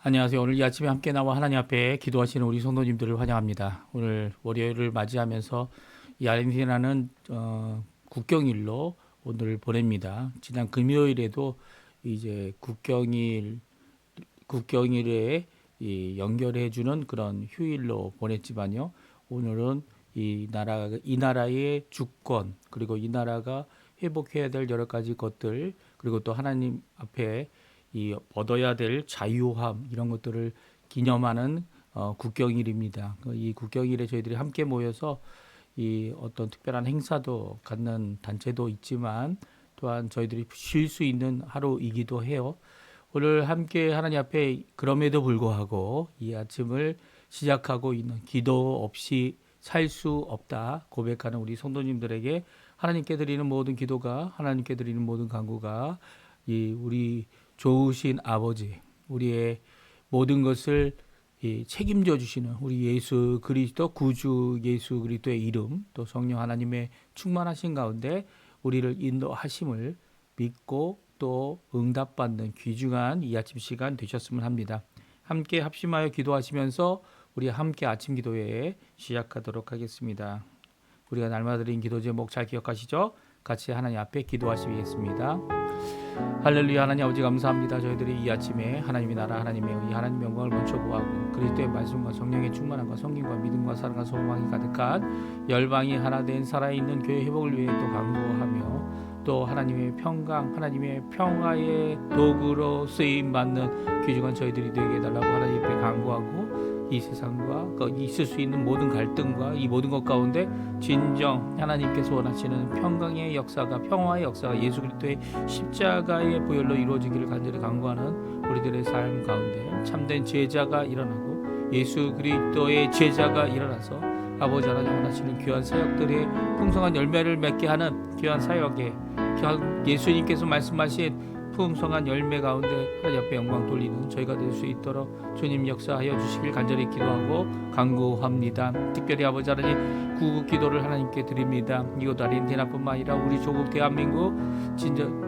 안녕하세요. 오늘 이 아침에 함께 나와 하나님 앞에 기도하시는 우리 성도님들을 환영합니다. 오늘 월요일을 맞이하면서 이 아르헨티나는 국경일로 오늘 보냅니다. 지난 금요일에도 이제 국경일에 연결해주는 그런 휴일로 보냈지만요. 오늘은 이 나라의 주권 그리고 이 나라가 회복해야 될 여러 가지 것들 그리고 또 하나님 앞에 얻어야 될 자유함 이런 것들을 기념하는 국경일입니다. 이 국경일에 저희들이 함께 모여서 이 어떤 특별한 행사도 갖는 단체도 있지만 또한 저희들이 쉴 수 있는 하루이기도 해요. 오늘 함께 하나님 앞에 그럼에도 불구하고 이 아침을 시작하고 있는 기도 없이 살 수 없다 고백하는 우리 성도님들에게 하나님께 드리는 모든 기도가 하나님께 드리는 모든 간구가 우리 좋으신 아버지 우리의 모든 것을 책임져 주시는 우리 예수 그리스도 구주 예수 그리스도의 이름 또 성령 하나님의 충만하신 가운데 우리를 인도하심을 믿고 또 응답받는 귀중한 이 아침 시간 되셨으면 합니다. 함께 합심하여 기도하시면서 우리 함께 아침 기도회 시작하도록 하겠습니다. 우리가 날마다 드린 기도 제목 잘 기억하시죠? 같이 하나님 앞에 기도하시겠습니다. 할렐루야. 하나님 아버지 감사합니다. 저희들이 이 아침에 하나님의 나라 하나님의 이 하나님의 영광을 먼저 보하고 그리스도의 말씀과 성령의 충만함과 성김과 믿음과 사랑과 소망이 가득한 열방이 하나 된 살아있는 교회 회복을 위해 또 간구하며 또 하나님의 평강 하나님의 평화의 도구로 쓰임받는 귀중한 저희들이 되게 해달라고 하나님 앞에 간구하고 이 세상과 있을 수 있는 모든 갈등과 이 모든 것 가운데 진정 하나님께서 원하시는 평강의 역사가 평화의 역사가 예수 그리스도의 십자가의 보혈로 이루어지기를 간절히 간구하는 우리들의 삶 가운데 참된 제자가 일어나고 예수 그리스도의 제자가 일어나서 아버지 하나님 원하시는 귀한 사역들의 풍성한 열매를 맺게 하는 귀한 사역에 예수님께서 말씀하신 풍성한 열매 가운데 하나님 앞에 영광 돌리는 저희가 될 수 있도록 주님 역사하여 주시길 간절히 기도하고 간구합니다. 특별히 아버지 하나님 구국 기도를 하나님께 드립니다. 이곳 아르헨티나뿐만 아니라 우리 조국 대한민국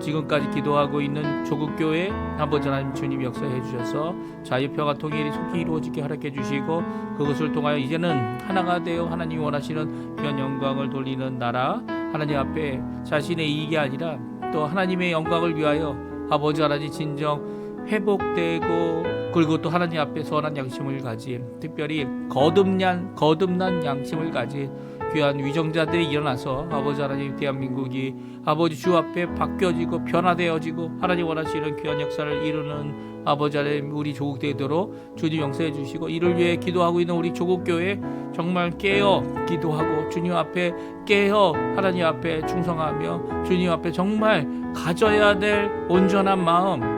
지금까지 기도하고 있는 조국 교회 아버지 하나님 주님 역사해 주셔서 자유평화 통일이 속히 이루어지게 허락해 주시고 그것을 통하여 이제는 하나가 되어 하나님이 원하시는 귀한 영광을 돌리는 나라 하나님 앞에 자신의 이익이 아니라 또 하나님의 영광을 위하여 아버지 하나님 진정 회복되고 그리고 또 하나님 앞에 선한 양심을 가진 특별히 거듭난 양심을 가진 귀한 위정자들이 일어나서 아버지 하나님 대한민국이 아버지 주 앞에 바뀌어지고 변화되어지고 하나님 원하시는 귀한 역사를 이루는 아버지 하나님 우리 조국 되도록 주님 용서해 주시고 이를 위해 기도하고 있는 우리 조국교회 정말 깨어 기도하고 주님 앞에 깨어 하나님 앞에 충성하며 주님 앞에 정말 가져야 될 온전한 마음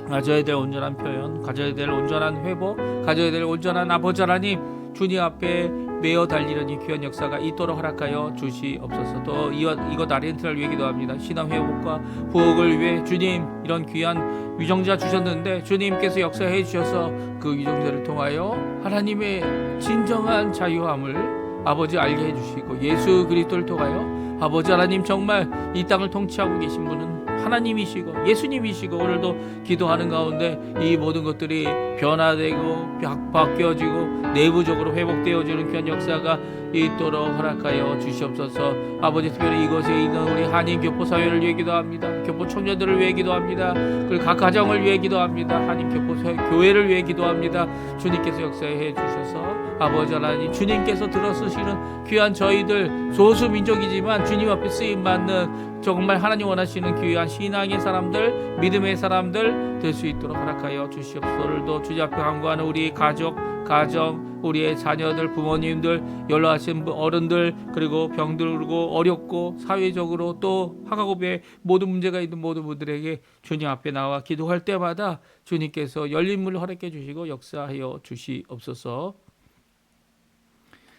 가져야 될 온전한 표현 가져야 될 온전한 회복 가져야 될 온전한 아버지 하나님 주님 앞에 매어 달리는 이 귀한 역사가 있도록 허락하여 주시옵소서. 또 이것 아르헨티나를 위해 기도합니다. 신앙 회복과 부흥을 위해 주님 이런 귀한 위정자 주셨는데 주님께서 역사해 주셔서 그 위정자를 통하여 하나님의 진정한 자유함을 아버지 알게 해주시고 예수 그리스도를 통하여 아버지 하나님 정말 이 땅을 통치하고 계신 분은 하나님이시고 예수님이시고 오늘도 기도하는 가운데 이 모든 것들이 변화되고 바뀌어지고 내부적으로 회복되어지는 귀한 역사가 있도록 허락하여 주시옵소서. 아버지 특별히 이곳에 있는 우리 한인 교포 사회를 위해 기도합니다. 교포 청년들을 위해 기도합니다. 그리고 각 가정을 위해 기도합니다. 한인 교포 교회를 위해 기도합니다. 주님께서 역사해 주셔서 아버지 하나님 주님께서 들어쓰시는 귀한 저희들 소수 민족이지만 주님 앞에 쓰임받는 정말 하나님 원하시는 귀한 신앙의 사람들 믿음의 사람들 될 수 있도록 허락하여 주시옵소서. 오늘도 주님 앞에 간구하는 우리 가정 우리의 자녀들 부모님들 연로하신 어른들 그리고 병들고 어렵고 사회적으로 또 학업에 모든 문제가 있는 모든 분들에게 주님 앞에 나와 기도할 때마다 주님께서 열린 문을 허락해 주시고 역사하여 주시옵소서.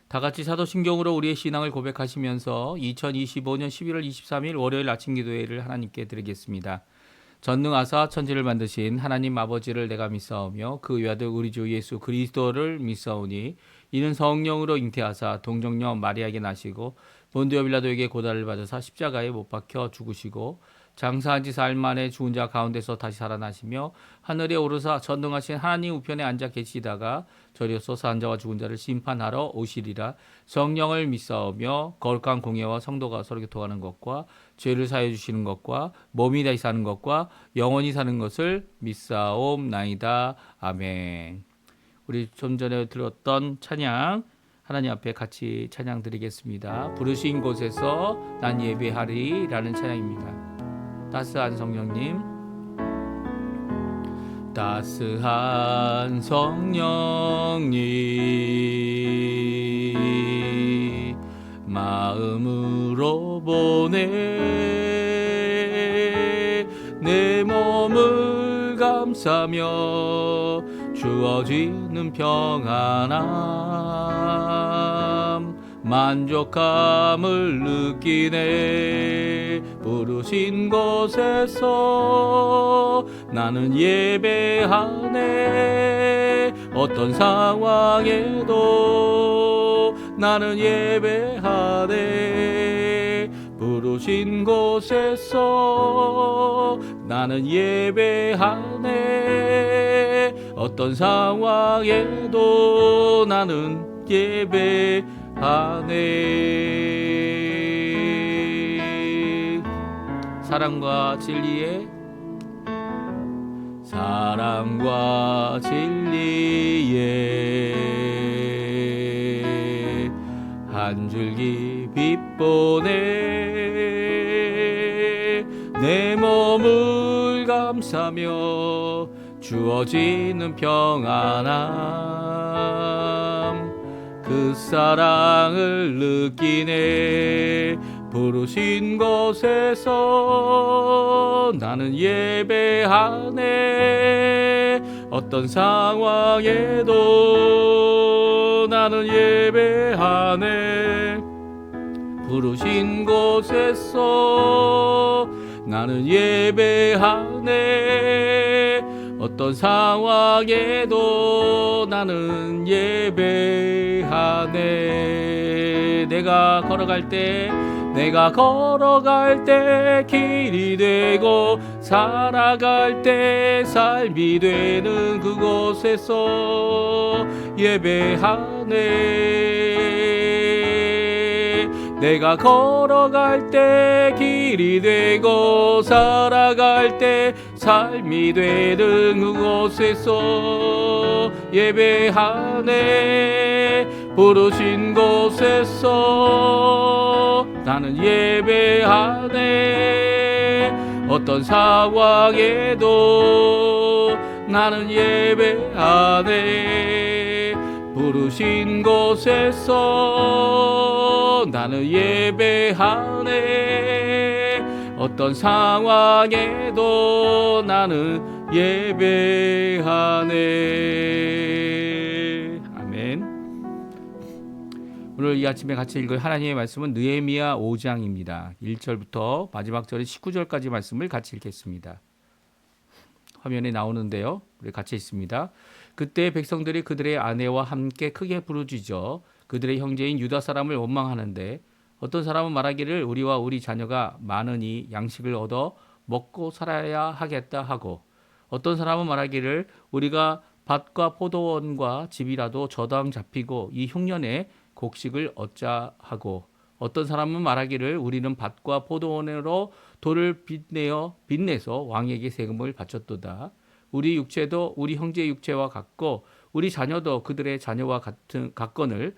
다같이 사도신경으로 우리의 신앙을 고백하시면서 2025년 11월 23일 월요일 아침 기도회를 하나님께 드리겠습니다. 전능하사 천지를 만드신 하나님 아버지를 내가 믿사오며 그 외아들 우리 주 예수 그리스도를 믿사오니 이는 성령으로 잉태하사 동정녀 마리아에게 나시고 본디오 빌라도에게 고난을 받으사 십자가에 못 박혀 죽으시고 장사한 지 사흘 만에 죽은 자 가운데서 다시 살아나시며 하늘에 오르사 전능하신 하나님 우편에 앉아 계시다가 저리로서 산 자와 죽은 자를 심판하러 오시리라. 성령을 믿사오며 거룩한 공예와 성도가 서로 교통하는 것과 죄를 사해 주시는 것과 몸이 다시 사는 것과 영원히 사는 것을 믿사옵나이다. 아멘. 우리 좀 전에 들었던 찬양 하나님 앞에 같이 찬양 드리겠습니다. 부르신 곳에서 난 예배하리 라는 찬양입니다. 따스한 성령님, 따스한 성령님 마음으로 보내 내 몸을 감싸며 주어지는 평안함 만족감을 느끼네. 부르신 곳에서 나는 예배하네. 어떤 상황에도 나는 예배하네. 부르신 곳에서 나는 예배하네. 어떤 상황에도 나는 예배하네. 사랑과 진리에 한 줄기 빛 보내 내 몸을 감싸며 주어지는 평안함 그 사랑을 느끼네. 부르신 곳에서 나는 예배하네. 어떤 상황에도 나는 예배하네. 부르신 곳에서 나는 예배하네. 어떤 상황에도 나는 예배하네. 내가 걸어갈 때 길이 되고 살아갈 때 삶이 되는 그곳에서 예배하네. 내가 걸어갈 때 길이 되고 살아갈 때 삶이 되는 그곳에서 예배하네. 부르신 곳에서 나는 예배하네. 어떤 상황에도 나는 예배하네. 부르신 곳에서 나는 예배하네. 어떤 상황에도 나는 예배하네. 아멘. 오늘 이 아침에 같이 읽을 하나님의 말씀은 느헤미야 5장입니다. 1절부터 마지막 절의 19절까지 말씀을 같이 읽겠습니다. 화면에 나오는데요. 우리 같이 읽습니다. 그때 백성들이 그들의 아내와 함께 크게 부르짖어 그들의 형제인 유다 사람을 원망하는데 어떤 사람은 말하기를 우리와 우리 자녀가 많으니 양식을 얻어 먹고 살아야 하겠다 하고 어떤 사람은 말하기를 우리가 밭과 포도원과 집이라도 저당 잡히고 이 흉년에 곡식을 얻자 하고 어떤 사람은 말하기를 우리는 밭과 포도원으로 돌을 빚내서 왕에게 세금을 바쳤도다. 우리 육체도 우리 형제의 육체와 같고 우리 자녀도 그들의 자녀와 같거늘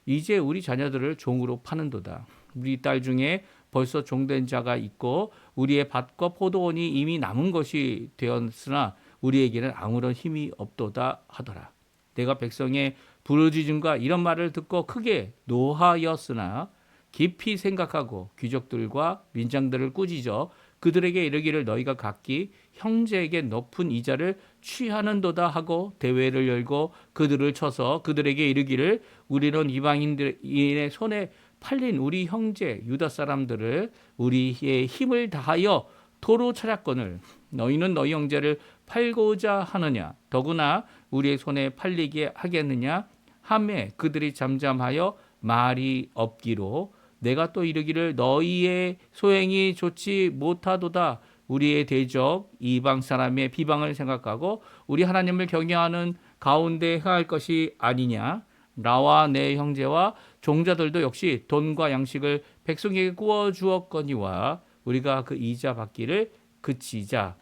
이제 우리 자녀들을 종으로 파는도다. 우리 딸 중에 벌써 종된 자가 있고 우리의 밭과 포도원이 이미 남은 것이 되었으나 우리에게는 아무런 힘이 없도다 하더라. 내가 백성의 부르짖음과 이런 말을 듣고 크게 노하였으나 깊이 생각하고 귀족들과 민장들을 꾸짖어 그들에게 이르기를 너희가 각기 형제에게 높은 이자를 취하는도다 하고 대회를 열고 그들을 쳐서 그들에게 이르기를 우리는 이방인의 손에 팔린 우리 형제 유다 사람들을 우리의 힘을 다하여 도로 찾았거늘 너희는 너희 형제를 팔고자 하느냐 더구나 우리의 손에 팔리게 하겠느냐 하매 그들이 잠잠하여 말이 없기로 내가 또 이르기를 너희의 소행이 좋지 못하도다. 우리의 대적 이방 사람의 비방을 생각하고 우리 하나님을 경외하는 가운데 행할 것이 아니냐. 나와 내 형제와 종자들도 역시 돈과 양식을 백성에게 구워 주었거니와 우리가 그 이자 받기를 그치자.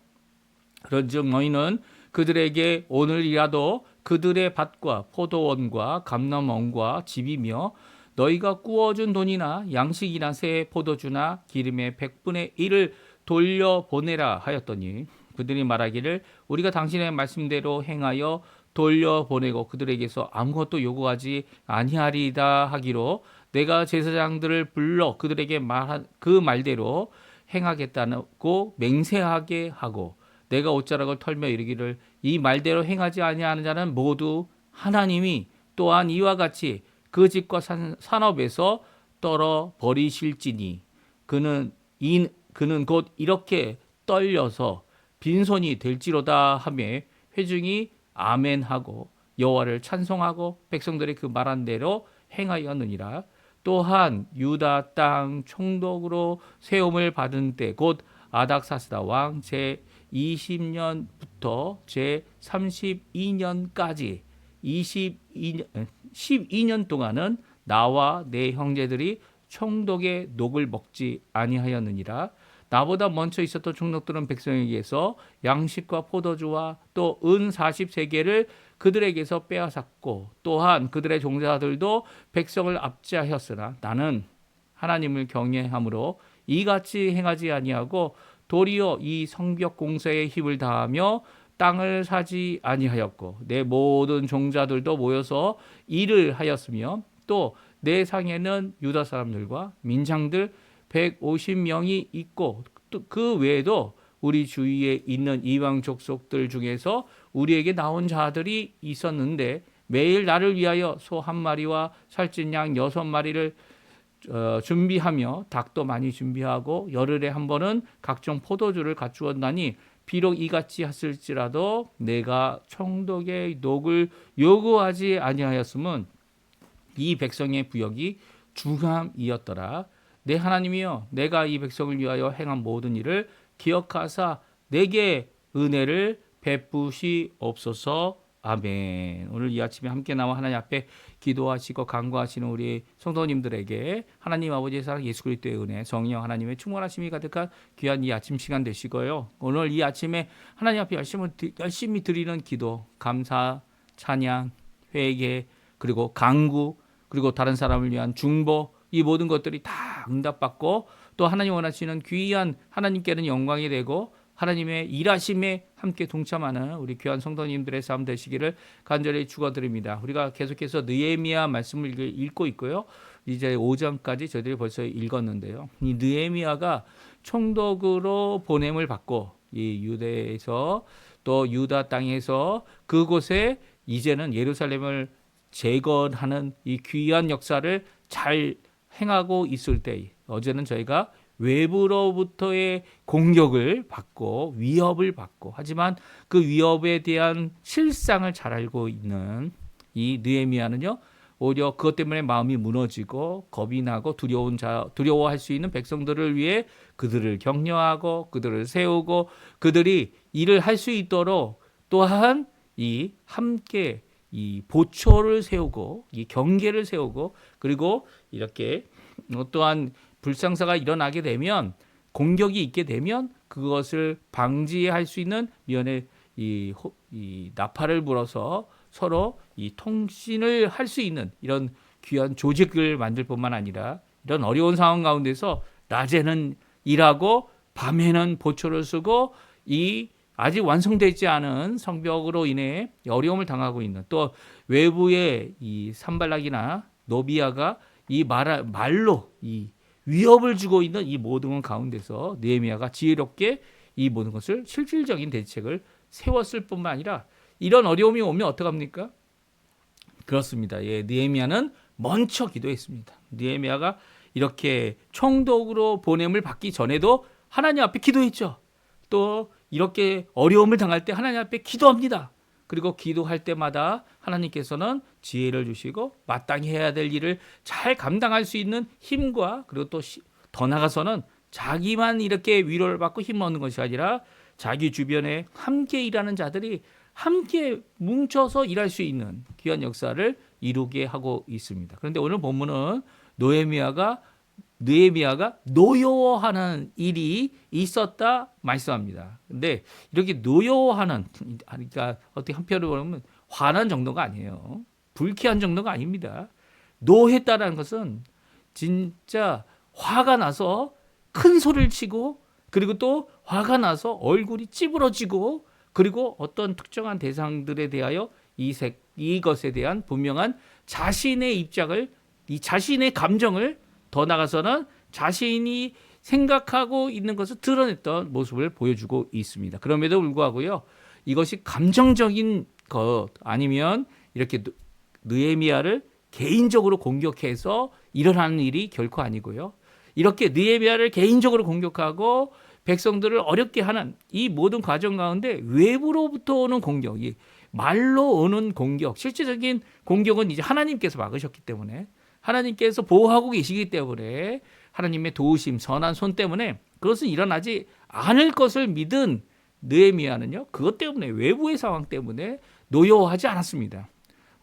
그런즉 너희는 그들에게 오늘이라도 그들의 밭과 포도원과 감람원과 집이며 너희가 구워준 돈이나 양식이나 새 포도주나 기름의 100분의 1을 돌려보내라 하였더니 그들이 말하기를 우리가 당신의 말씀대로 행하여 돌려보내고 그들에게서 아무것도 요구하지 아니하리이다 하기로 내가 제사장들을 불러 그들에게 말한 그 말대로 행하겠다고 맹세하게 하고 내가 옷자락을 털며 이르기를 이 말대로 행하지 아니하는 자는 모두 하나님이 또한 이와 같이 그 집과 산업에서 떨어 버리실지니 그는 곧 이렇게 떨려서 빈손이 될지로다 하며 회중이 아멘하고 여호와를 찬송하고 백성들이 그 말한 대로 행하였느니라. 또한 유다 땅 총독으로 세움을 받은 때 곧 아닥사스다 왕 제 20년부터 제 32년까지 12년 동안은 나와 내 형제들이 총독의 녹을 먹지 아니하였느니라. 나보다 먼저 있었던 총독들은 백성에게서 양식과 포도주와 또 은 40세겔을 그들에게서 빼앗았고 또한 그들의 종자들도 백성을 압제하였으나 나는 하나님을 경외함으로 이같이 행하지 아니하고 도리어 이 성벽 공사에 힘을 다하며 땅을 사지 아니하였고 내 모든 종자들도 모여서 일을 하였으며 또 내 상에는 유다 사람들과 민장들 150명이 있고 또 그 외에도 우리 주위에 있는 이방 족속들 중에서 우리에게 나온 자들이 있었는데 매일 나를 위하여 소 한 마리와 살찐 양 6마리를 준비하며 닭도 많이 준비하고 열흘에 한 번은 각종 포도주를 갖추었나니 비록 이같이 했을지라도 내가 총독의 녹을 요구하지 아니하였음은 이 백성의 부역이 중함이었더라. 내 하나님이여 내가 이 백성을 위하여 행한 모든 일을 기억하사 내게 은혜를 베푸시옵소서. 아멘. 오늘 이 아침에 함께 나와 하나님 앞에 기도하시고 간구하시는 우리 성도님들에게 하나님 아버지의 사랑 예수 그리스도의 은혜 성령 하나님의 충만하심이 가득한 귀한 이 아침 시간 되시고요. 오늘 이 아침에 하나님 앞에 열심히 드리는 기도, 감사, 찬양, 회개 그리고 간구 그리고 다른 사람을 위한 중보 이 모든 것들이 다 응답받고 또 하나님 원하시는 귀한 하나님께는 영광이 되고 하나님의 일하심에 함께 동참하는 우리 귀한 성도님들의 삶 되시기를 간절히 축원드립니다. 우리가 계속해서 느헤미야 말씀을 읽고 있고요. 이제 5장까지 저희들이 벌써 읽었는데요. 이 느헤미야가 총독으로 보냄을 받고 이 유대에서 또 유다 땅에서 그곳에 이제는 예루살렘을 재건하는 이 귀한 역사를 잘 행하고 있을 때 어제는 저희가 외부로부터의 공격을 받고 위협을 받고 하지만 그 위협에 대한 실상을 잘 알고 있는 이 느헤미야는요 오히려 그것 때문에 마음이 무너지고 겁이 나고 두려워할 수 있는 백성들을 위해 그들을 격려하고 그들을 세우고 그들이 일을 할 수 있도록 또한 이 함께 이 보초를 세우고 이 경계를 세우고 그리고 이렇게 또한 불상사가 일어나게 되면 공격이 있게 되면 그것을 방지할 수 있는 미연의 이 나팔을 불어서 서로 이 통신을 할 수 있는 이런 귀한 조직을 만들 뿐만 아니라 이런 어려운 상황 가운데서 낮에는 일하고 밤에는 보초를 쓰고 이 아직 완성되지 않은 성벽으로 인해 어려움을 당하고 있는 또 외부의 이 산발락이나 노비아가 이 말로 이 위협을 주고 있는 이 모든 가운데서 느헤미야가 지혜롭게 이 모든 것을 실질적인 대책을 세웠을 뿐만 아니라 이런 어려움이 오면 어떡합니까? 그렇습니다. 예, 느헤미야는 먼저 기도했습니다. 느헤미야가 이렇게 총독으로 보냄을 받기 전에도 하나님 앞에 기도했죠. 또 이렇게 어려움을 당할 때 하나님 앞에 기도합니다. 그리고 기도할 때마다 하나님께서는 지혜를 주시고 마땅히 해야 될 일을 잘 감당할 수 있는 힘과, 그리고 또 더 나아가서는 자기만 이렇게 위로를 받고 힘 얻는 것이 아니라 자기 주변에 함께 일하는 자들이 함께 뭉쳐서 일할 수 있는 귀한 역사를 이루게 하고 있습니다. 그런데 오늘 본문은 느헤미야가 노여워하는 일이 있었다 말씀합니다. 근데 이렇게 노여워하는, 그러니까 어떻게 한편으로 보면 화난 정도가 아니에요. 불쾌한 정도가 아닙니다. 노했다라는 것은 진짜 화가 나서 큰 소리를 치고, 그리고 또 화가 나서 얼굴이 찌부러지고, 그리고 어떤 특정한 대상들에 대하여 이것에 대한 분명한 자신의 입장을, 이 자신의 감정을, 더 나아가서는 자신이 생각하고 있는 것을 드러냈던 모습을 보여주고 있습니다. 그럼에도 불구하고요, 이것이 감정적인 것 아니면 이렇게 느헤미야를 개인적으로 공격해서 일어나는 일이 결코 아니고요, 이렇게 느헤미야를 개인적으로 공격하고 백성들을 어렵게 하는 이 모든 과정 가운데 외부로부터 오는 공격, 이 말로 오는 공격, 실제적인 공격은 이제 하나님께서 막으셨기 때문에, 하나님께서 보호하고 계시기 때문에, 하나님의 도우심, 선한 손 때문에 그것은 일어나지 않을 것을 믿은 느헤미야는요, 그것 때문에, 외부의 상황 때문에 노여워하지 않았습니다.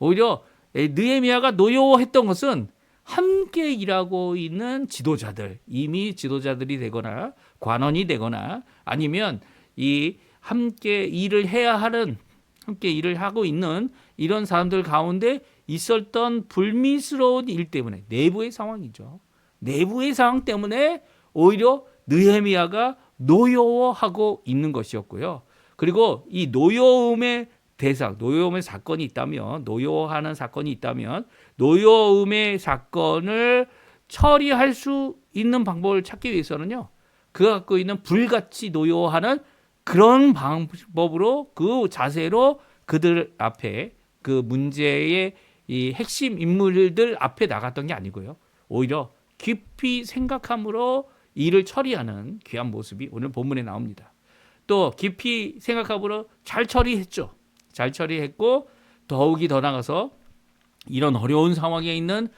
오히려 느헤미야가 노여워했던 것은 함께 일하고 있는 지도자들, 이미 지도자들이 되거나 관원이 되거나 아니면 이 함께 일을 해야 하는, 함께 일을 하고 있는 이런 사람들 가운데 있었던 불미스러운 일 때문에, 내부의 상황이죠. 내부의 상황 때문에 오히려 느헤미야가 노여워하고 있는 것이었고요. 그리고 이 노여움의 대상, 노여움의 사건이 있다면, 노여워하는 사건이 있다면, 노여움의 사건을 처리할 수 있는 방법을 찾기 위해서는요, 그가 갖고 있는 불같이 노여워하는 그런 방법으로, 그 자세로 그들 앞에, 그 문제의 이 핵심 인물들 앞에 나갔던 게 아니고요, 오히려 깊이 생각함으로 일을 처리하는 귀한 모습이 오늘 본문에 나옵니다. 또 깊이 생각함으로 잘 처리했죠. 잘 처리했고, 더욱이 더 나가서 이런 어려운 상황에 있는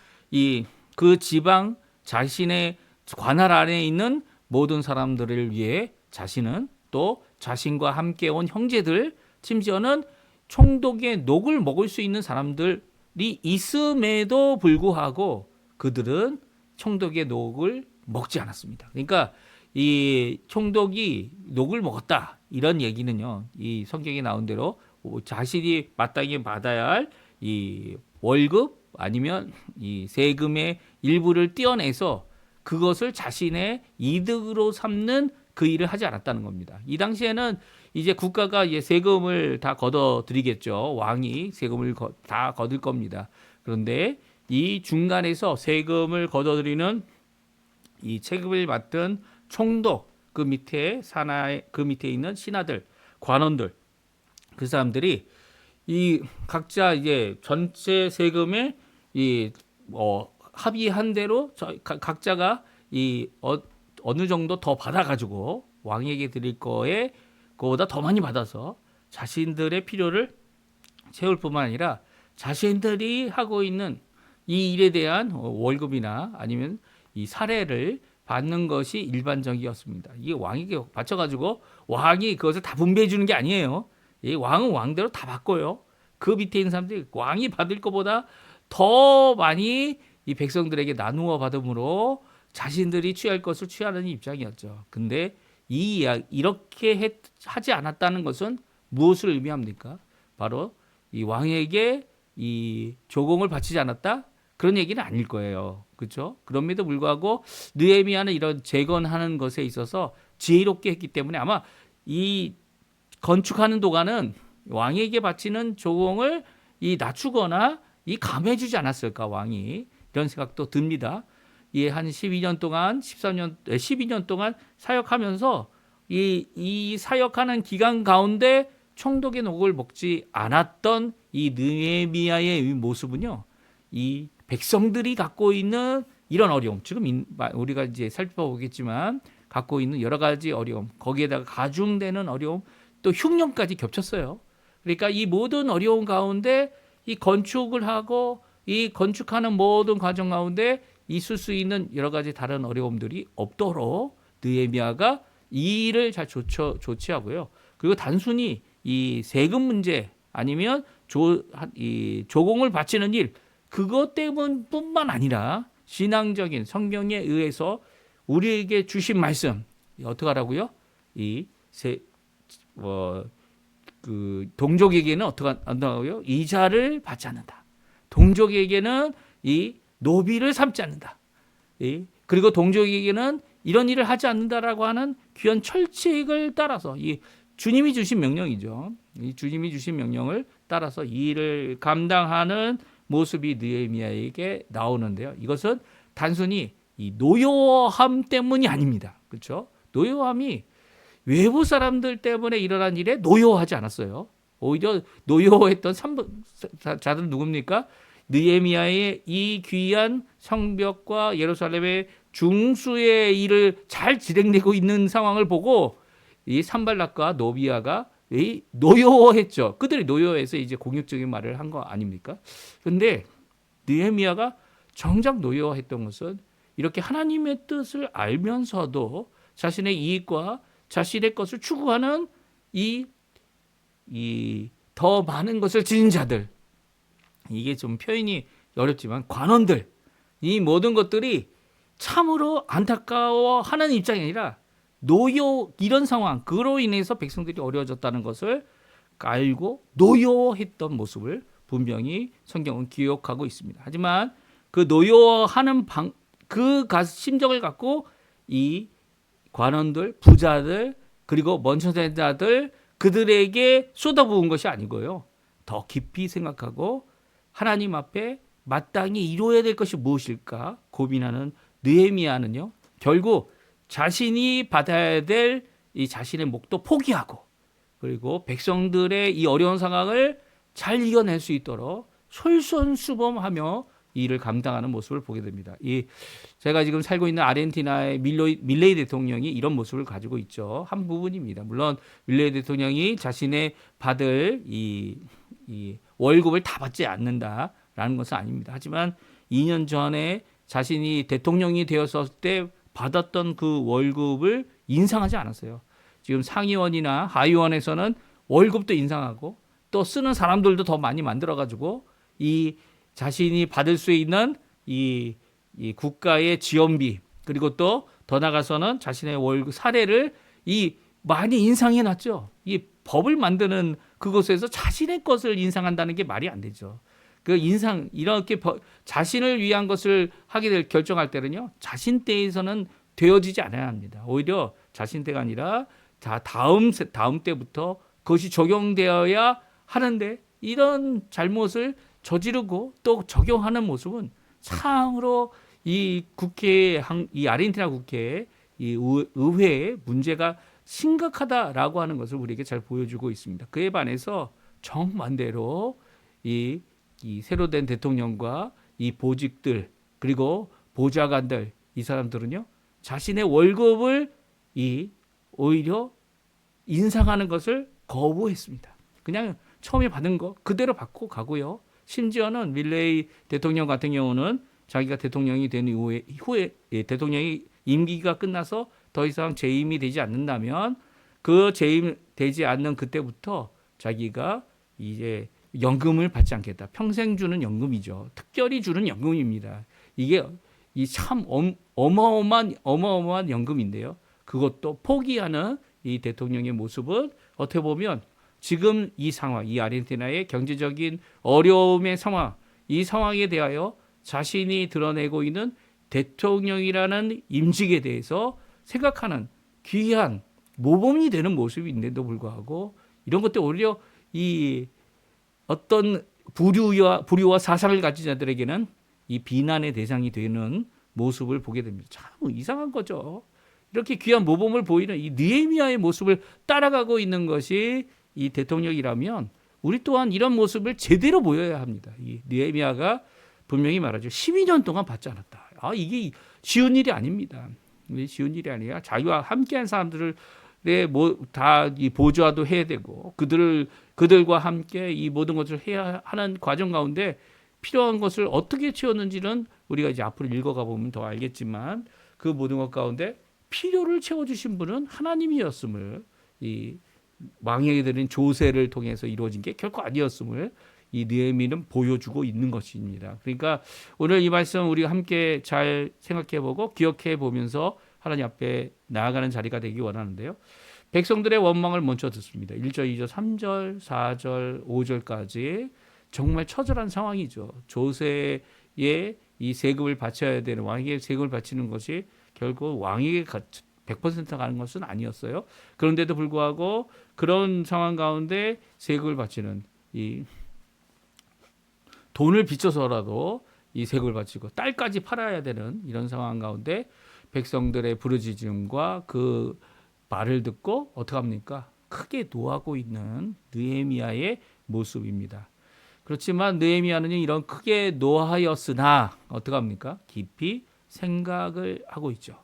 그 지방, 자신의 관할 안에 있는 모든 사람들을 위해 자신은, 또 자신과 함께 온 형제들, 심지어는 총독의 녹을 먹을 수 있는 사람들이 있음에도 불구하고 그들은 총독의 녹을 먹지 않았습니다. 그러니까 이 총독이 녹을 먹었다, 이런 얘기는요, 이 성경에 나온 대로 자신이 마땅히 받아야 할 이 월급 아니면 이 세금의 일부를 떼어내서 그것을 자신의 이득으로 삼는 그 일을 하지 않았다는 겁니다. 이 당시에는 이제 국가가 이제 세금을 다 걷어들이겠죠. 왕이 세금을 다 거둘 겁니다. 그런데 이 중간에서 세금을 걷어들이는 이 책임을 맡은 총독, 그 밑에 그 밑에 있는 신하들, 관원들, 그 사람들이 이 각자 이제 전체 세금에 합의한 대로 각자가 어느 정도 더 받아가지고 왕에게 드릴 거에 그보다 더 많이 받아서 자신들의 필요를 채울 뿐만 아니라 자신들이 하고 있는 이 일에 대한 월급이나 아니면 이 사례를 받는 것이 일반적이었습니다. 이게 왕에게 바쳐가지고 왕이 그것을 다 분배해 주는 게 아니에요. 이 왕은 왕대로 다 바꿔요. 그 밑에 있는 사람들이 왕이 받을 것보다 더 많이 이 백성들에게 나누어 받음으로 자신들이 취할 것을 취하는 입장이었죠. 근데 이렇게 하지 않았다는 것은 무엇을 의미합니까? 바로 이 왕에게 이 조공을 바치지 않았다? 그런 얘기는 아닐 거예요. 그렇죠? 그럼에도 불구하고 느헤미야는 이런 재건하는 것에 있어서 지혜롭게 했기 때문에 아마 이 건축하는 도가는 왕에게 바치는 조공을 낮추거나 감해주지 않았을까, 왕이. 이런 생각도 듭니다. 한 12년 동안 12년 동안 사역하면서 이 사역하는 기간 가운데 총독의 녹을 먹지 않았던 이 느헤미야의 모습은요, 이 백성들이 갖고 있는 이런 어려움, 지금 우리가 이제 살펴보겠지만 갖고 있는 여러 가지 어려움, 거기에다가 가중되는 어려움, 또 흉년까지 겹쳤어요. 그러니까 이 모든 어려운 가운데 이 건축을 하고 이 건축하는 모든 과정 가운데 있을 수 있는 여러 가지 다른 어려움들이 없도록 느헤미야가 이 일을 잘 조치하고요. 그리고 단순히 이 세금 문제 아니면 이 조공을 바치는 일 그것 때문뿐만 아니라 신앙적인 성경에 의해서 우리에게 주신 말씀 어떻게 하라고요? 그 동족에게는 어떻게 한다고요? 이자를 받지 않는다. 동족에게는 이 노비를 삼지 않는다. 그리고 동족에게는 이런 일을 하지 않는다라고 하는 귀한 철칙을 따라서 이 주님이 주신 명령이죠. 이 주님이 주신 명령을 따라서 이 일을 감당하는 모습이 느헤미야에게 나오는데요. 이것은 단순히 이 노여함 때문이 아닙니다. 그렇죠? 노여함이 외부 사람들 때문에 일어난 일에 노여워하지 않았어요. 오히려 노여워했던 자들은 누굽니까? 느헤미야의 이 귀한 성벽과 예루살렘의 중수의 일을 잘 진행되고 있는 상황을 보고 이 산발락과 노비아가 노여워했죠. 그들이 노여워해서 이제 공격적인 말을 한 거 아닙니까? 그런데 느헤미야가 정작 노여워했던 것은 이렇게 하나님의 뜻을 알면서도 자신의 이익과 자신의 것을 추구하는 이 더 많은 것을 지닌 자들, 이게 좀 표현이 어렵지만 관원들, 이 모든 것들이 참으로 안타까워하는 입장이 아니라 이런 상황, 그로 인해서 백성들이 어려워졌다는 것을 알고 노여워했던 모습을 분명히 성경은 기록하고 있습니다. 하지만 그 노여워하는 그 심정을 갖고 이 관원들, 부자들, 그리고 먼처자들 그들에게 쏟아부은 것이 아니고요. 더 깊이 생각하고 하나님 앞에 마땅히 이루어야 될 것이 무엇일까 고민하는 느헤미야는요. 결국 자신이 받아야 될 이 자신의 목도 포기하고 그리고 백성들의 이 어려운 상황을 잘 이겨낼 수 있도록 솔선수범하며 이 일을 감당하는 모습을 보게 됩니다. 제가 지금 살고 있는 아르헨티나의 밀레이 대통령이 이런 모습을 가지고 있죠. 한 부분입니다. 물론 밀레이 대통령이 자신의 받을 이 월급을 다 받지 않는다라는 것은 아닙니다. 하지만 2년 전에 자신이 대통령이 되었을 때 받았던 그 월급을 인상하지 않았어요. 지금 상위원이나 하위원에서는 월급도 인상하고 또 쓰는 사람들도 더 많이 만들어가지고 이 자신이 받을 수 있는 이 국가의 지원비 그리고 또 더 나가서는 자신의 월급 사례를 많이 인상해 놨죠. 이 법을 만드는 그곳에서 자신의 것을 인상한다는 게 말이 안 되죠. 그 이렇게 자신을 위한 것을 결정할 때는요. 자신 때에서는 되어지지 않아야 합니다. 오히려 자신 때가 아니라 다음 때부터 그것이 적용되어야 하는데 이런 잘못을 저지르고 또 적용하는 모습은 참으로 이 아르헨티나 국회의 이 의회의 문제가 심각하다라고 하는 것을 우리에게 잘 보여주고 있습니다. 그에 반해서 정반대로 이 새로 된 대통령과 이 보직들 그리고 보좌관들 이 사람들은요 자신의 월급을 오히려 인상하는 것을 거부했습니다. 그냥 처음에 받은 거 그대로 받고 가고요. 심지어는 밀레이 대통령 같은 경우는 자기가 대통령이 된 후에 대통령이 임기가 끝나서 더 이상 재임이 되지 않는다면 그 재임 되지 않는 그때부터 자기가 이제 연금을 받지 않겠다. 평생 주는 연금이죠. 특별히 주는 연금입니다. 이게 참 어마어마한 연금인데요. 그것도 포기하는 이 대통령의 모습은 어떻게 보면 지금 이 상황, 이 아르헨티나의 경제적인 어려움의 상황, 이 상황에 대하여 자신이 드러내고 있는 대통령이라는 임직에 대해서 생각하는 귀한 모범이 되는 모습인데도 불구하고 이런 것들 오히려 이 어떤 부류와 사상을 가진 자들에게는 이 비난의 대상이 되는 모습을 보게 됩니다. 참 이상한 거죠. 이렇게 귀한 모범을 보이는 이 느헤미야의 모습을 따라가고 있는 것이 이 대통령이라면 우리 또한 이런 모습을 제대로 보여야 합니다. 이 느헤미야가 분명히 말하죠. 12년 동안 받지 않았다. 이게 쉬운 일이 아닙니다. 쉬운 일이 아니라 자기와 함께한 사람들을 다 이 보좌도 해야 되고 그들과 함께 이 모든 것을 해야 하는 과정 가운데 필요한 것을 어떻게 채웠는지는 우리가 이제 앞으로 읽어가 보면 더 알겠지만 그 모든 것 가운데 필요를 채워주신 분은 하나님이었음을 이 왕에게 드린 조세를 통해서 이루어진 게 결코 아니었음을 이 느헤미는 보여주고 있는 것입니다. 그러니까 오늘 이 말씀 우리가 함께 잘 생각해보고 기억해보면서 하나님 앞에 나아가는 자리가 되기 원하는데요. 백성들의 원망을 먼저 듣습니다. 1절, 2절, 3절, 4절, 5절까지 정말 처절한 상황이죠. 조세의 이 세금을 바쳐야 되는 왕에게 세금을 바치는 것이 결국 왕에게 100% 가는 것은 아니었어요. 그런데도 불구하고 그런 상황 가운데 세금을 바치는 이 돈을 비춰서라도 이 세금을 바치고 딸까지 팔아야 되는 이런 상황 가운데 백성들의 부르짖음과 그 말을 듣고 어떻게 합니까? 크게 노하고 있는 느헤미야의 모습입니다. 그렇지만 느헤미야는 이런 크게 노하였으나 어떻게 합니까? 깊이 생각을 하고 있죠.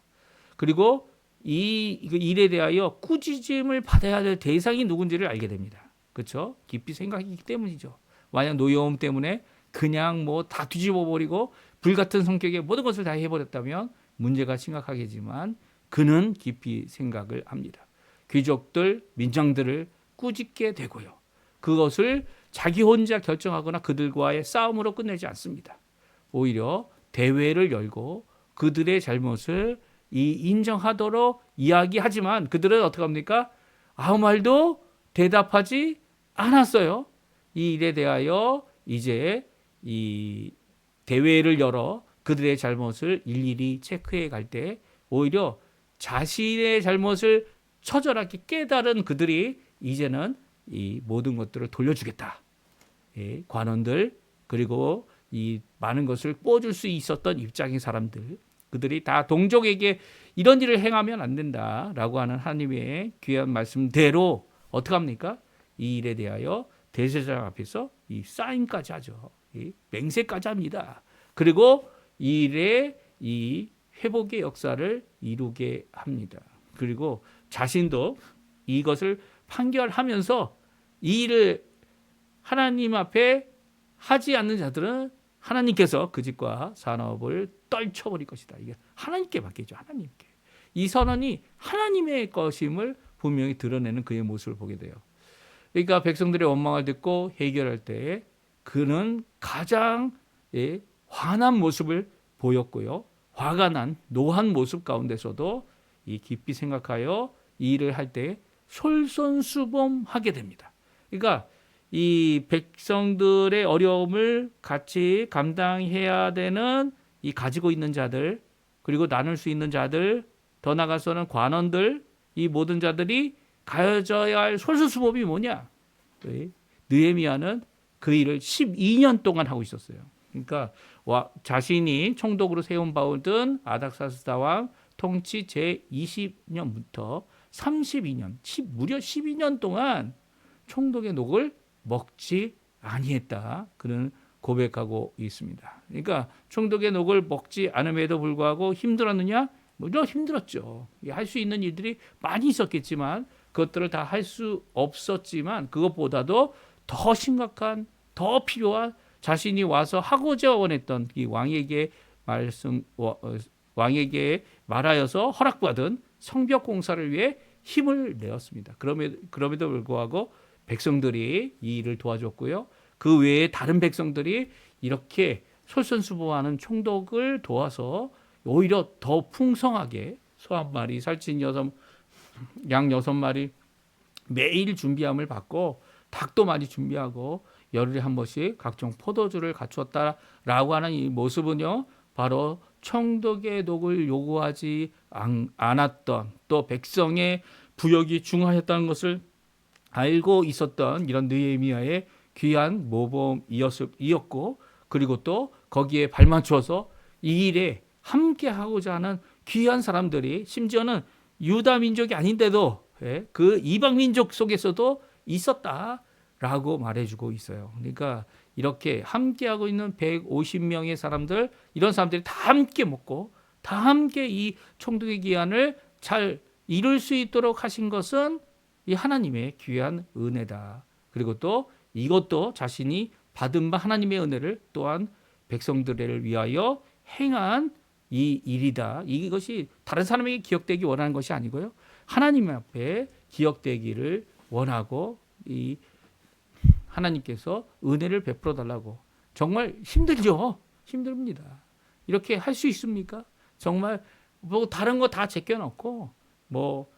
그리고 이 일에 대하여 꾸짖음을 받아야 될 대상이 누군지를 알게 됩니다. 그렇죠? 깊이 생각이기 때문이죠. 만약 노여움 때문에 그냥 뭐 다 뒤집어 버리고 불같은 성격의 모든 것을 다 해버렸다면 문제가 심각하겠지만 그는 깊이 생각을 합니다. 귀족들, 민장들을 꾸짖게 되고요. 그것을 자기 혼자 결정하거나 그들과의 싸움으로 끝내지 않습니다. 오히려 대회를 열고 그들의 잘못을 인정하도록 이야기하지만 그들은 어떻게 합니까? 아무 말도 대답하지 않았어요. 이 일에 대하여 이제 이 대회를 열어 그들의 잘못을 일일이 체크해 갈 때 오히려 자신의 잘못을 처절하게 깨달은 그들이 이제는 이 모든 것들을 돌려주겠다. 관원들 그리고 이 많은 것을 꿔줄 수 있었던 입장의 사람들 그들이 다 동족에게 이런 일을 행하면 안 된다라고 하는 하나님의 귀한 말씀대로 어떻게 합니까? 이 일에 대하여 대제사장 앞에서 이 사인까지 하죠. 이 맹세까지 합니다. 그리고 이 일에 이 회복의 역사를 이루게 합니다. 그리고 자신도 이것을 판결하면서 이 일을 하나님 앞에 하지 않는 자들은 하나님께서 그 집과 산업을 떨쳐버릴 것이다. 이게 하나님께 맡기죠. 하나님께. 이 선언이 하나님의 것임을 분명히 드러내는 그의 모습을 보게 돼요. 그러니까 백성들의 원망을 듣고 해결할 때 그는 가장 화난 모습을 보였고요. 화가 난 노한 모습 가운데서도 이 깊이 생각하여 이 일을 할 때 솔선수범하게 됩니다. 그러니까 이 백성들의 어려움을 같이 감당해야 되는 이 가지고 있는 자들 그리고 나눌 수 있는 자들 더 나아가서는 관원들 이 모든 자들이 가져야 할 솔선수범이 뭐냐? 느헤미야는 그 일을 12년 동안 하고 있었어요. 그러니까 자신이 총독으로 세운 바오든 아닥사스다 왕 통치 제20년부터 32년, 무려 12년 동안 총독의 녹을 먹지 아니했다. 그는 고백하고 있습니다. 그러니까 총독의 녹을 먹지 않음에도 불구하고 힘들었느냐? 물론 힘들었죠. 할 수 있는 일들이 많이 있었겠지만 그것들을 다 할 수 없었지만 그것보다도 더 심각한, 더 필요한 자신이 와서 하고자 원했던 이 왕에게 말하여서 허락받은 성벽 공사를 위해 힘을 내었습니다. 그럼에도 불구하고 백성들이 이 일을 도와줬고요. 그 외에 다른 백성들이 이렇게 솔선수범하는 총독을 도와서 오히려 더 풍성하게 소 한 마리, 살찐 양 6마리 매일 준비함을 받고 닭도 많이 준비하고 열흘에 한 번씩 각종 포도주를 갖추었다라고 하는 이 모습은요. 바로 총독의 녹을 요구하지 않았던 또 백성의 부역이 중하였다는 것을 알고 있었던 이런 느헤미야의 귀한 모범이었고 그리고 또 거기에 발맞춰서 이 일에 함께하고자 하는 귀한 사람들이 심지어는 유다 민족이 아닌데도 그 이방 민족 속에서도 있었다라고 말해주고 있어요. 그러니까 이렇게 함께하고 있는 150명의 사람들 이런 사람들이 다 함께 먹고 다 함께 이 총독의 기한을 잘 이룰 수 있도록 하신 것은 이 하나님의 귀한 은혜다. 그리고 또 이것도 자신이 받은 바 하나님의 은혜를 또한 백성들을 위하여 행한 이 일이다. 이것이 다른 사람에게 기억되기 원하는 것이 아니고요. 하나님 앞에 기억되기를 원하고 이 하나님께서 은혜를 베풀어 달라고. 정말 힘들죠. 힘듭니다. 이렇게 할 수 있습니까? 정말 뭐 다른 거 다 제껴놓고 뭐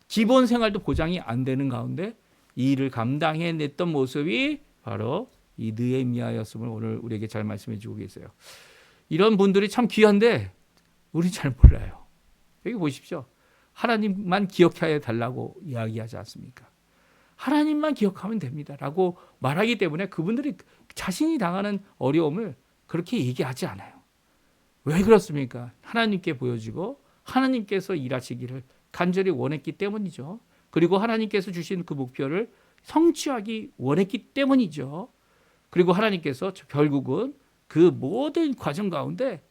기본 생활도 보장이 안 되는 가운데 이 일을 감당해냈던 모습이 바로 이 느헤미야였음을 오늘 우리에게 잘 말씀해 주고 계세요. 이런 분들이 참 귀한데 우리 잘 몰라요. 여기 보십시오. 하나님만 기억해 달라고 이야기하지 않습니까? 하나님만 기억하면 됩니다. 라고 말하기 때문에 그분들이 자신이 당하는 어려움을 그렇게 얘기하지 않아요. 왜 그렇습니까? 하나님께 보여지고 하나님께서 일하시기를 간절히 원했기 때문이죠. 그리고 하나님께서 주신 그 목표를 성취하기 원했기 때문이죠. 그리고 하나님께서 결국은 그 모든 과정 가운데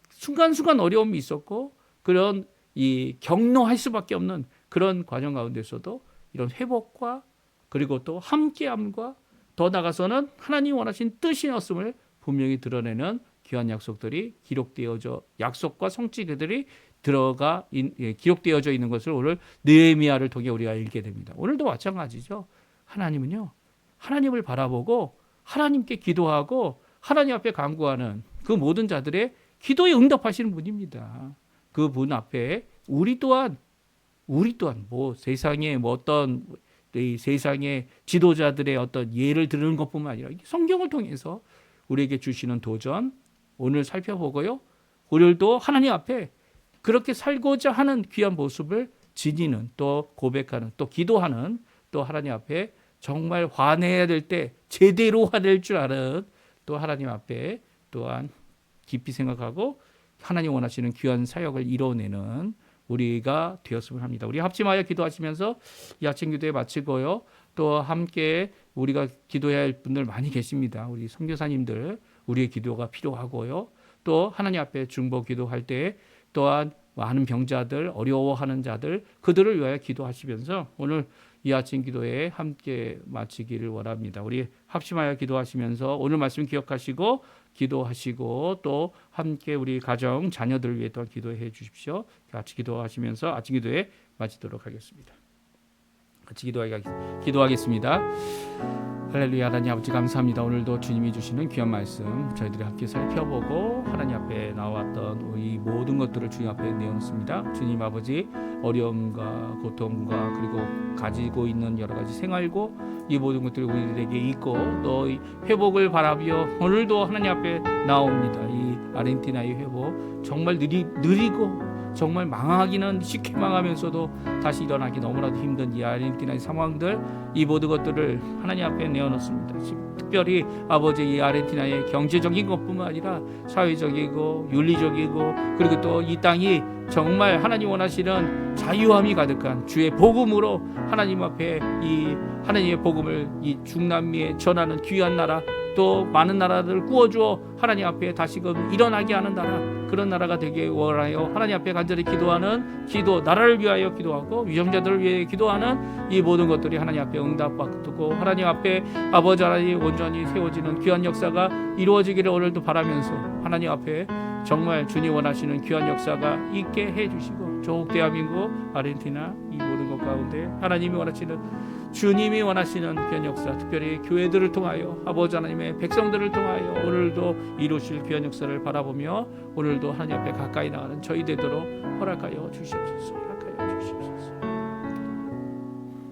순간순간 어려움이 있었고 그런 이 격노할 수밖에 없는 그런 과정 가운데서도 이런 회복과 그리고 또 함께함과 더 나아가서는 하나님 원하신 뜻이었음을 분명히 드러내는 귀한 약속들이 기록되어져 약속과 성취들이 기록되어져 있는 것을 오늘 느헤미야를 통해 우리가 읽게 됩니다. 오늘도 마찬가지죠. 하나님은요. 하나님을 바라보고 하나님께 기도하고 하나님 앞에 간구하는 그 모든 자들의 기도에 응답하시는 분입니다. 그 분 앞에 우리 또한 뭐 세상에 뭐 어떤 이 세상의 지도자들의 어떤 예를 들은 것뿐만 아니라 성경을 통해서 우리에게 주시는 도전 오늘 살펴보고요. 오늘도 하나님 앞에 그렇게 살고자 하는 귀한 모습을 지니는 또 고백하는 또 기도하는 또 하나님 앞에 정말 화내야 될 때 제대로 화낼 줄 아는 또 하나님 앞에 또한 깊이 생각하고 하나님 원하시는 귀한 사역을 이뤄내는 우리가 되었으면 합니다. 우리 합심하여 기도하시면서 이 아침 기도에 마치고요. 또 함께 우리가 기도해야 할 분들 많이 계십니다. 우리 선교사님들 우리의 기도가 필요하고요. 또 하나님 앞에 중보 기도할 때 또한 많은 병자들 어려워하는 자들 그들을 위하여 기도하시면서 오늘 이 아침 기도에 함께 마치기를 원합니다. 우리 합심하여 기도하시면서 오늘 말씀 기억하시고 기도하시고 또 함께 우리 가정 자녀들을 위해 또한 기도해 주십시오. 같이 기도하시면서 아침 기도에 마치도록 하겠습니다. 같이 기도하겠습니다. 할렐루야. 하나님 아버지 감사합니다. 오늘도 주님이 주시는 귀한 말씀 저희들이 함께 살펴보고 하나님 앞에 나왔던 이 모든 것들을 주님 앞에 내어놓습니다. 주님 아버지 어려움과 고통과 그리고 가지고 있는 여러 가지 생활고 이 모든 것들이 우리들에게 있고 또 회복을 바라며 오늘도 하나님 앞에 나옵니다. 이 아르헨티나의 회복 정말 느리고 정말 망하기는 쉽게 망하면서도 다시 일어나기 너무나도 힘든 이 아르헨티나의 상황들 이 모든 것들을 하나님 앞에 내어놓습니다. 특별히 아버지 이 아르헨티나의 경제적인 것뿐만 아니라 사회적이고 윤리적이고 그리고 또 이 땅이 정말 하나님 원하시는 자유함이 가득한 주의 복음으로 하나님 앞에 이 하나님의 복음을 이 중남미에 전하는 귀한 나라 또 많은 나라들을 꾸어주어 하나님 앞에 다시금 일어나게 하는 나라 그런 나라가 되게 원하여 하나님 앞에 간절히 기도하는 기도 나라를 위하여 기도하고 위정자들을 위해 기도하는 이 모든 것들이 하나님 앞에 응답받고 하나님 앞에 아버지 하나님 온전히 세워지는 귀한 역사가 이루어지기를 오늘도 바라면서 하나님 앞에 정말 주님 원하시는 귀한 역사가 있게 해주시고 조국 대한민국 아르헨티나 이 모든 것 가운데 하나님이 원하시는 주님이 원하시는 귀한 역사 특별히 교회들을 통하여 아버지 하나님의 백성들을 통하여 오늘도 이루실 귀한 역사를 바라보며 오늘도 하나님 앞에 가까이 나가는 저희 되도록 허락하여 주시옵소서.